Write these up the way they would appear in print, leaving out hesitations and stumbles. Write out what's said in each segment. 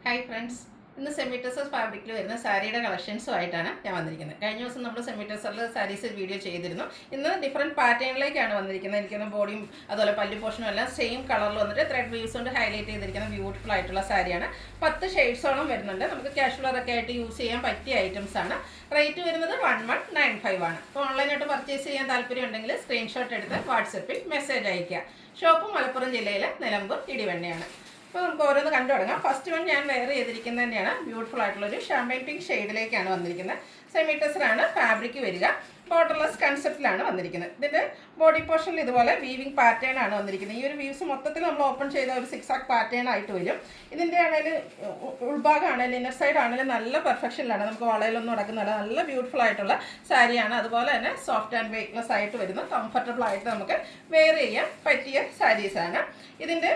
Hi friends, ഇന്ന് സെമിറ്റസർ ഫാബ്രിക്കിൽ വരുന്ന സാരിയുടെ കളക്ഷൻസുമായിട്ടാണ് ഞാൻ വന്നിരിക്കുന്നത്. കഴിഞ്ഞ ദിവസം നമ്മൾ സെമിറ്റസറിൽ സാരീസ് വീഡിയോ ചെയ്തിരുന്നു. ഇന്ന് ഡിഫറെൻറ്റ് പാറ്റേണിലേക്കാണ് വന്നിരിക്കുന്നത്. എനിക്കൊന്ന് ബോഡിയും അതുപോലെ പല്ലു പോർഷനും എല്ലാം സെയിം കളറിൽ വന്നിട്ട് ത്രെഡ് വീവ്സ് കൊണ്ട് ഹൈലൈറ്റ് ചെയ്തിരിക്കുന്ന ബ്യൂട്ടിഫുൾ ആയിട്ടുള്ള സാരിയാണ്. 10 ഷെയ്ഡ്സോളം വരുന്നുണ്ട്. നമുക്ക് കാഷ്വലറൊക്കെ ആയിട്ട് യൂസ് ചെയ്യാൻ പറ്റിയ ഐറ്റംസ് ആണ്. റേറ്റ് വരുന്നത് 1195 ആണ്. അപ്പോൾ ഓൺലൈനായിട്ട് പർച്ചേസ് ചെയ്യാൻ താല്പര്യം ഉണ്ടെങ്കിൽ സ്ക്രീൻഷോട്ട് എടുത്ത് വാട്സപ്പിൽ മെസ്സേജ് അയയ്ക്കുക. ഷോപ്പ് മലപ്പുറം ജില്ലയിലെ നിലമ്പൂർ ഇടിവണ്ണയാണ്. അപ്പോൾ നമുക്ക് ഓരോന്ന് കണ്ടു തുടങ്ങാം. ഫസ്റ്റ് വൺ ഞാൻ വെയർ ചെയ്തിരിക്കുന്നത് തന്നെയാണ്. ബ്യൂട്ടിഫുൾ ആയിട്ടുള്ളൊരു ഷാമ്പൈൻ പിങ്ക് ഷെയ്ഡിലേക്കാണ് വന്നിരിക്കുന്നത്. സെമിറ്റസറാണ് ഫാബ്രിക് വരിക. ബോർഡർലെസ് കൺസെപ്റ്റിലാണ് വന്നിരിക്കുന്നത്. ഇതിൻ്റെ ബോഡി പോർഷനിൽ ഇതുപോലെ വീവിങ് പാറ്റേൺ ആണ് വന്നിരിക്കുന്നത്. ഈ ഒരു വീവ്സ് മൊത്തത്തിൽ നമ്മൾ ഓപ്പൺ ചെയ്ത ഒരു സിക്സാക് പാറ്റേൺ ആയിട്ട് വരും. ഇതിൻ്റെ ആണെങ്കിൽ ഉൾഭാഗം ആണെങ്കിലും ഇന്നർ സൈഡ് ആണെങ്കിലും നല്ല പെർഫെക്ഷനിലാണ്. നമുക്ക് വളയിലൊന്നും നടക്കുന്നില്ല. നല്ല ബ്യൂട്ടിഫുൾ ആയിട്ടുള്ള സാരിയാണ്. അതുപോലെ തന്നെ സോഫ്റ്റ് ആൻഡ് വെയ്റ്റ്ലെസ് ആയിട്ട് വരുന്ന കംഫർട്ടബിൾ ആയിട്ട് നമുക്ക് വെയർ ചെയ്യാൻ പറ്റിയ സാരീസാണ്. ഇതിൻ്റെ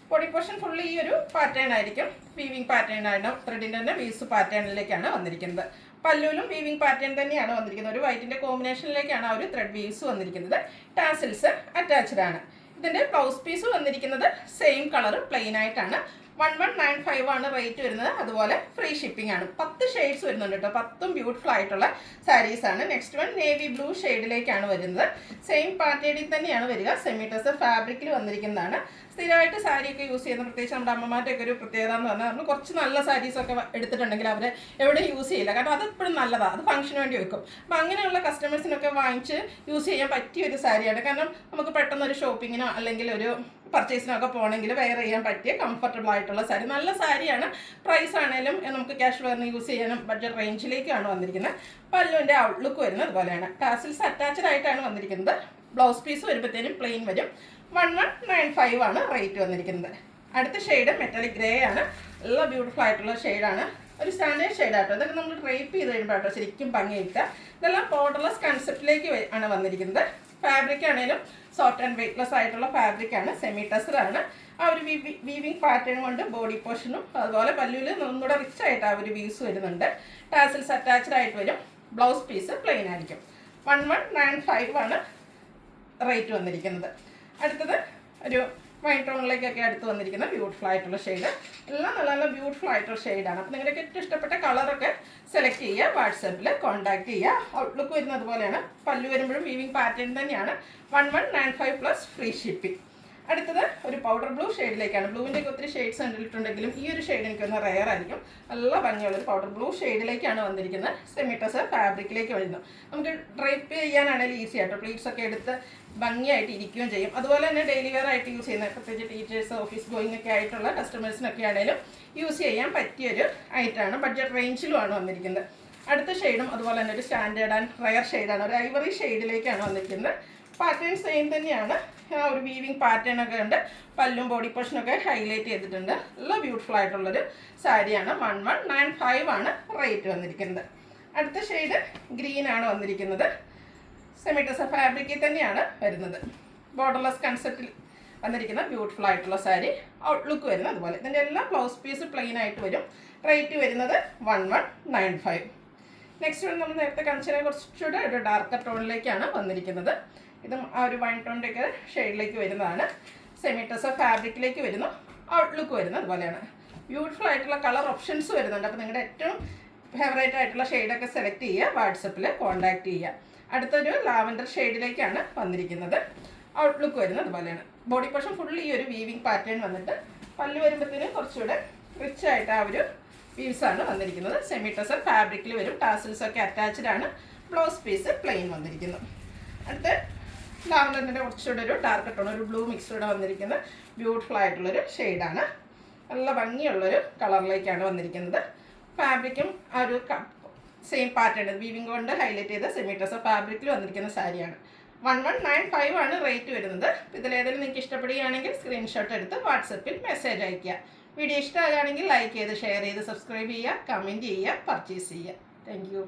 ബോഡി പോർഷൻ ഫുള്ളി ഈ ഒരു പാറ്റേൺ ആയിരിക്കും. വീവിങ് പാറ്റേൺ ആണ്. ത്രെഡിൻ്റെ തന്നെ വീവ്സ് പാറ്റേണിലേക്കാണ് വന്നിരിക്കുന്നത്. പല്ലുവിലും വീവിങ് പാറ്റേൺ തന്നെയാണ് വന്നിരിക്കുന്നത്. ഒരു വൈറ്റിൻ്റെ കോമ്പിനേഷനിലേക്കാണ് ആ ഒരു ത്രെഡ് വീവ്സ് വന്നിരിക്കുന്നത്. ടാസിൽസ് അറ്റാച്ച്ഡ് ആണ്. ഇതിൻ്റെ ബ്ലൗസ് പീസ് വന്നിരിക്കുന്നത് സെയിം കളർ പ്ലെയിൻ ആയിട്ടാണ്. 1195 ആണ് റേറ്റ് വരുന്നത്. അതുപോലെ ഫ്രീ ഷിപ്പിംഗ് ആണ്. 10 ഷെയ്ഡ്സ് വരുന്നുണ്ട് കേട്ടോ. 10ഉം ബ്യൂട്ടിഫുൾ ആയിട്ടുള്ള സാരീസാണ്. നെക്സ്റ്റ് വൺ നേവി ബ്ലൂ ഷെയ്ഡിലേക്കാണ് വരുന്നത്. സെയിം പാറ്റേണിൽ തന്നെയാണ് വരിക. സെമിറ്റസർ ഫാബ്രിക്കിൽ വന്നിരിക്കുന്നതാണ്. സ്ഥിരമായിട്ട് സാരിയൊക്കെ യൂസ് ചെയ്യുന്ന, പ്രത്യേകിച്ച് നമ്മുടെ അമ്മമാരുടെയൊക്കെ ഒരു പ്രത്യേകത എന്ന് പറഞ്ഞാൽ നമ്മൾ കുറച്ച് നല്ല സാരീസൊക്കെ എടുത്തിട്ടുണ്ടെങ്കിൽ അവർ എവിടെ യൂസ് ചെയ്യില്ല. കാരണം അതെപ്പോഴും നല്ലതാണ്. അത് ഫംഗ്ഷന് വേണ്ടി വെക്കും. അപ്പോൾ അങ്ങനെയുള്ള കസ്റ്റമേഴ്സിനൊക്കെ വാങ്ങിച്ച് യൂസ് ചെയ്യാൻ പറ്റിയ ഒരു സാരിയാണ്. കാരണം നമുക്ക് പെട്ടെന്നൊരു ഷോപ്പിങ്ങിനോ അല്ലെങ്കിൽ ഒരു പർച്ചേസിനൊക്കെ പോകണമെങ്കിൽ വെയർ ചെയ്യാൻ പറ്റിയ കംഫർട്ടബിൾ ആയിട്ടുള്ള സാരി. നല്ല സാരിയാണ്. പ്രൈസ് ആണെങ്കിലും നമുക്ക് ക്യാഷ് വെയറിന് യൂസ് ചെയ്യാനും ബഡ്ജറ്റ് റേഞ്ചിലേക്കാണ് വന്നിരിക്കുന്നത്. പല്ലുവിൻ്റെ ഔട്ട്ലുക്ക് വരുന്നത് അതുപോലെയാണ്. ടാസിൽസ് അറ്റാച്ച്ഡ് ആയിട്ടാണ് വന്നിരിക്കുന്നത്. ബ്ലൗസ് പീസ് വരുമ്പോഴത്തേനും പ്ലെയിൻ വരും. 1195 ആണ് റേറ്റ് വന്നിരിക്കുന്നത്. അടുത്ത ഷെയ്ഡ് മെറ്റാലിക് ഗ്രേ ആണ്. നല്ല ബ്യൂട്ടിഫുൾ ആയിട്ടുള്ള ഷെയ്ഡാണ്. ഒരു സ്റ്റാൻഡേർഡ് ഷെയ്ഡാട്ടോ. ഇതൊക്കെ നമ്മൾ ഡ്രൈപ്പ് ചെയ്ത് കഴിയുമ്പോഴാട്ടോ ശരിക്കും ഭംഗിയിട്ട്. ഇതെല്ലാം ബോർഡർലെസ് കൺസെപ്റ്റിലേക്ക് ആണ് വന്നിരിക്കുന്നത്. ഫാബ്രിക് ആണെങ്കിലും സോഫ്റ്റ് ആൻഡ് വെയ്റ്റ്ലെസ് ആയിട്ടുള്ള ഫാബ്രിക്കാണ്. സെമിറ്റസറാണ്. ആ ഒരു വീവിങ് പാറ്റേൺ കൊണ്ട് ബോഡി പോർഷനും അതുപോലെ പല്ലുവിൽ ഒന്നുകൂടെ റിച്ച് ആയിട്ട് ആ ഒരു വീവ്സ് വരുന്നുണ്ട്. ടാസിൽസ് അറ്റാച്ച്ഡ് ആയിട്ട് വരും. ബ്ലൗസ് പീസ് പ്ലെയിൻ ആയിരിക്കും. 1195 ആണ് റേറ്റ് വന്നിരിക്കുന്നത്. അടുത്തത് ഒരു വൈൻ ടോണിലേക്കൊക്കെ അടുത്ത് വന്നിരിക്കുന്ന ബ്യൂട്ടിഫുൾ ആയിട്ടുള്ള ഷെയ്ഡ്. എല്ലാം നല്ല നല്ല ബ്യൂട്ടിഫുൾ ആയിട്ടുള്ള ഷെയ്ഡാണ്. അപ്പോൾ നിങ്ങൾക്ക് ഏറ്റവും ഇഷ്ടപ്പെട്ട കളറൊക്കെ സെലക്ട് ചെയ്യുക. വാട്സാപ്പിൽ കോൺടാക്ട് ചെയ്യുക. ഔട്ട്ലുക്ക് വരുന്നത് പോലെയാണ്. പല്ലു വരുമ്പോഴും വീവിങ് പാറ്റേൺ തന്നെയാണ്. 1195 പ്ലസ് ഫ്രീ ഷിപ്പിംഗ്. അടുത്തത് ഒരു പൗഡർ ബ്ലൂ ഷെയ്ഡിലേക്കാണ്. ബ്ലൂവിൻ്റെയൊക്കെ ഒത്തിരി ഷെയ്ഡ്സ് കണ്ടിട്ടുണ്ടെങ്കിലും ഈ ഒരു ഷെയ്ഡ് എനിക്കൊന്ന് റെയർ ആയിരിക്കും. നല്ല ഭംഗിയുള്ളൊരു പൗഡർ ബ്ലൂ ഷെയ്ഡിലേക്കാണ് വന്നിരിക്കുന്നത്. സെമിറ്റസർ ഫാബ്രിക്കിലേക്ക് വരുന്നു. നമുക്ക് ഡ്രൈപ്പ് ചെയ്യാനാണെങ്കിലും ഈസി ആയിട്ട് പ്ലീറ്റ്സ് ഒക്കെ എടുത്ത് ഭംഗിയായിട്ട് ഇരിക്കുകയും ചെയ്യും. അതുപോലെ തന്നെ ഡെയിലി വെയർ ആയിട്ട് യൂസ് ചെയ്യുന്ന, പ്രത്യേകിച്ച് ടീച്ചേഴ്സ്, ഓഫീസ് ഗോയിങ് ഒക്കെ ആയിട്ടുള്ള കസ്റ്റമേഴ്സിനൊക്കെ ആണെങ്കിലും യൂസ് ചെയ്യാൻ പറ്റിയൊരു ഐറ്റമാണ്. ബഡ്ജറ്റ് റേഞ്ചിലുമാണ് വന്നിരിക്കുന്നത്. അടുത്ത ഷെയ്ഡും അതുപോലെ തന്നെ ഒരു സ്റ്റാൻഡേർഡ് ആൻഡ് റയർ ഷെയ്ഡാണ്. ഒരു ഐവറി ഷെയ്ഡിലേക്കാണ് വന്നിരിക്കുന്നത്. പാറ്റേൺ സെയിം തന്നെയാണ്. ആ ഒരു വീവിങ് പാറ്റേൺ ഒക്കെ ഉണ്ട്. പല്ലും ബോഡി പോർഷനൊക്കെ ഹൈലൈറ്റ് ചെയ്തിട്ടുണ്ട്. നല്ല ബ്യൂട്ടിഫുൾ ആയിട്ടുള്ളൊരു സാരിയാണ്. 1195 ആണ് റേറ്റ് വന്നിരിക്കുന്നത്. അടുത്ത ഷെയ്ഡ് ഗ്രീൻ ആണ് വന്നിരിക്കുന്നത്. സെമിറ്റസർ ഫാബ്രിക്കിൽ തന്നെയാണ് വരുന്നത്. ബോർഡർലെസ് കൺസെപ്റ്റിൽ വന്നിരിക്കുന്ന ബ്യൂട്ടിഫുൾ ആയിട്ടുള്ള സാരി. ഔട്ട്ലുക്ക് വരുന്നത് അതുപോലെ. ഇതിൻ്റെ എല്ലാം ബ്ലൗസ് പീസ് പ്ലെയിൻ ആയിട്ട് വരും. റേറ്റ് വരുന്നത് 1195. നെക്സ്റ്റ് വൺ നമ്മൾ നേരത്തെ കാണിച്ചതിനെ കുറച്ചുകൂടെ ഒരു ഡാർക്കർ ടോണിലേക്കാണ് വന്നിരിക്കുന്നത്. ഇതും ആ ഒരു വൈൻ ടോണിൻ്റെയൊക്കെ ഷെയ്ഡിലേക്ക് വരുന്നതാണ്. സെമിറ്റസർ ഫാബ്രിക്കിലേക്ക് വരുന്നു. ഔട്ട്ലുക്ക് വരുന്നത് അതുപോലെയാണ്. ബ്യൂട്ടിഫുൾ ആയിട്ടുള്ള കളർ ഓപ്ഷൻസ് വരുന്നുണ്ട്. അപ്പോൾ നിങ്ങളുടെ ഏറ്റവും ഫേവറേറ്റ് ആയിട്ടുള്ള ഷെയ്ഡൊക്കെ സെലക്ട് ചെയ്യുക. വാട്സപ്പിൽ കോൺടാക്ട് ചെയ്യുക. അടുത്തൊരു ലാവൻഡർ ഷെയ്ഡിലേക്കാണ് വന്നിരിക്കുന്നത്. ഔട്ട്ലുക്ക് വരുന്നത് അതുപോലെയാണ്. ബോഡി പോർഷൻ ഫുള്ളി ഈ ഒരു വീവിങ് പാറ്റേൺ വന്നിട്ട് പല്ല് വരുമ്പോഴത്തേനും കുറച്ചുകൂടെ റിച്ച് ആയിട്ട് ആ ഒരു വീവ്സാണ് വന്നിരിക്കുന്നത്. സെമിറ്റസർ ഫാബ്രിക്കിൽ വരും. ടാസിൽസൊക്കെ അറ്റാച്ച്ഡ് ആണ്. ബ്ലൗസ് പീസ് പ്ലെയിൻ വന്നിരിക്കുന്നു. അടുത്ത് ലാവൻഡറിൻ്റെ കുറച്ചുകൂടെ ഒരു ഡാർക്ക് ടോൺ, ഒരു ബ്ലൂ മിക്സോടെ വന്നിരിക്കുന്ന ബ്യൂട്ടിഫുൾ ആയിട്ടുള്ളൊരു ഷെയ്ഡാണ്. നല്ല ഭംഗിയുള്ളൊരു കളറിലേക്കാണ് വന്നിരിക്കുന്നത്. ഫാബ്രിക്കും ആ ഒരു സെയിം പാറ്റേൺ വീവിങ് കൊണ്ട് ഹൈലൈറ്റ് ചെയ്ത സെമിറ്റസർ ഫാബ്രിക്കിൽ വന്നിരിക്കുന്ന സാരിയാണ്. 1195 ആണ് റേറ്റ് വരുന്നത്. ഇതിലേതെങ്കിലും നിങ്ങൾക്ക് ഇഷ്ടപ്പെടുകയാണെങ്കിൽ സ്ക്രീൻഷോട്ട് എടുത്ത് വാട്സപ്പിൽ മെസ്സേജ് അയയ്ക്കുക. വീഡിയോ ഇഷ്ടമാകുകയാണെങ്കിൽ ലൈക്ക് ചെയ്ത് ഷെയർ ചെയ്ത് സബ്സ്ക്രൈബ് ചെയ്യുക, കമൻറ്റ് ചെയ്യുക, പർച്ചേസ് ചെയ്യുക. Thank you.